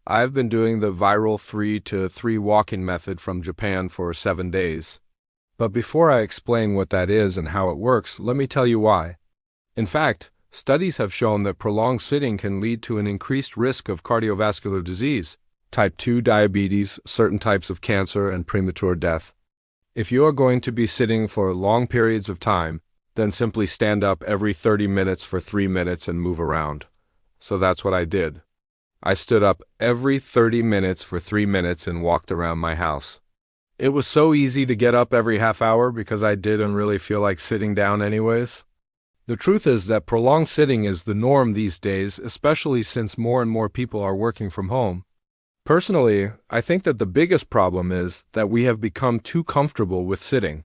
I've been doing the viral 3 to 3 walking method from Japan for 7 days. But before I explain what that is and how it works, let me tell you why. In fact, studies have shown that prolonged sitting can lead to an increased risk of cardiovascular disease, type 2 diabetes, certain types of cancer, and premature death. If you are going to be sitting for long periods of time, then simply stand up every 30 minutes for 3 minutes and move around. So that's what I did. I stood up every 30 minutes for 3 minutes and walked around my house. It was so easy to get up every half hour because I didn't really feel like sitting down anyways. The truth is that prolonged sitting is the norm these days, especially since more and more people are working from home. Personally, I think that the biggest problem is that we have become too comfortable with sitting.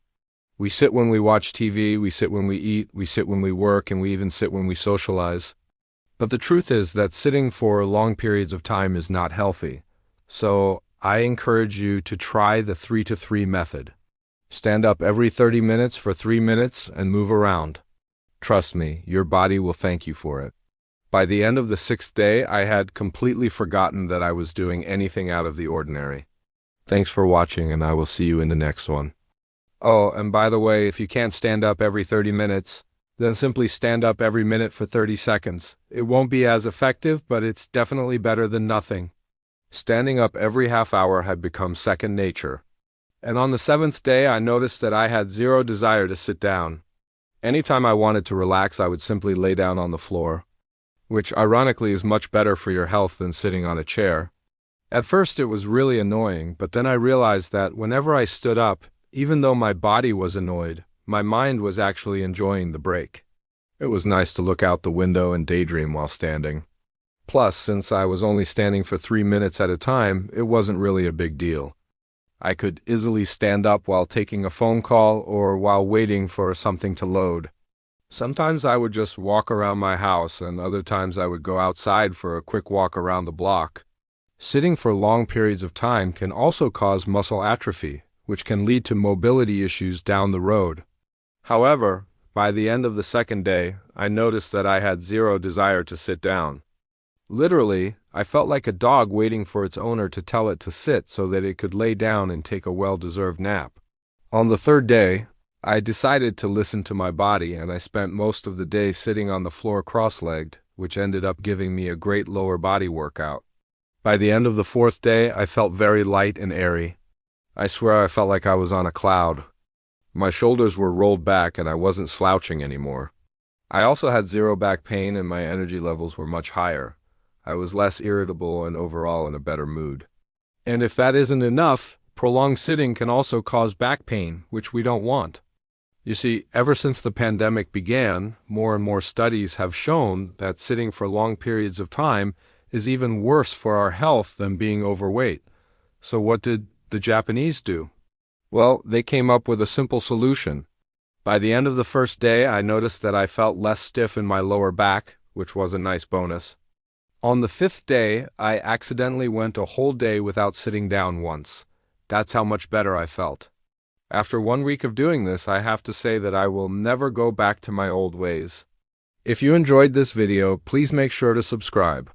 We sit when we watch TV, we sit when we eat, we sit when we work, and we even sit when we socialize. But the truth is that sitting for long periods of time is not healthy. So I encourage you to try the 3 to 3 method. Stand up every 30 minutes for 3 minutes and move around. Trust me, your body will thank you for it. By the end of the 6th day, I had completely forgotten that I was doing anything out of the ordinary. Thanks for watching, and I will see you in the next one. Oh, and by the way, if you can't stand up every 30 minutes, then simply stand up every minute for 30 seconds. It won't be as effective, but it's definitely better than nothing. Standing up every half hour had become second nature. And on the 7th day, I noticed that I had zero desire to sit down. Anytime I wanted to relax, I would simply lay down on the floor, which ironically is much better for your health than sitting on a chair. At first it was really annoying, but then I realized that whenever I stood up, even though my body was annoyed, my mind was actually enjoying the break. It was nice to look out the window and daydream while standing. Plus, since I was only standing for 3 minutes at a time, it wasn't really a big deal. I could easily stand up while taking a phone call or while waiting for something to load. Sometimes I would just walk around my house, and other times I would go outside for a quick walk around the block. Sitting for long periods of time can also cause muscle atrophy, which can lead to mobility issues down the road. However, by the end of the 2nd day, I noticed that I had zero desire to sit down. Literally, I felt like a dog waiting for its owner to tell it to sit so that it could lay down and take a well-deserved nap. On the 3rd day, I decided to listen to my body, and I spent most of the day sitting on the floor cross-legged, which ended up giving me a great lower body workout. By the end of the 4th day, I felt very light and airy. I swear I felt like I was on a cloud. My shoulders were rolled back and I wasn't slouching anymore. I also had zero back pain and my energy levels were much higher. I was less irritable and overall in a better mood. And if that isn't enough, prolonged sitting can also cause back pain, which we don't want. You see, ever since the pandemic began, more and more studies have shown that sitting for long periods of time is even worse for our health than being overweight. So what did the Japanese do? Well, they came up with a simple solution. By the end of the 1st day, I noticed that I felt less stiff in my lower back, which was a nice bonus. On the 5th day, I accidentally went a whole day without sitting down once. That's how much better I felt. After 1 week of doing this, I have to say that I will never go back to my old ways. If you enjoyed this video, please make sure to subscribe.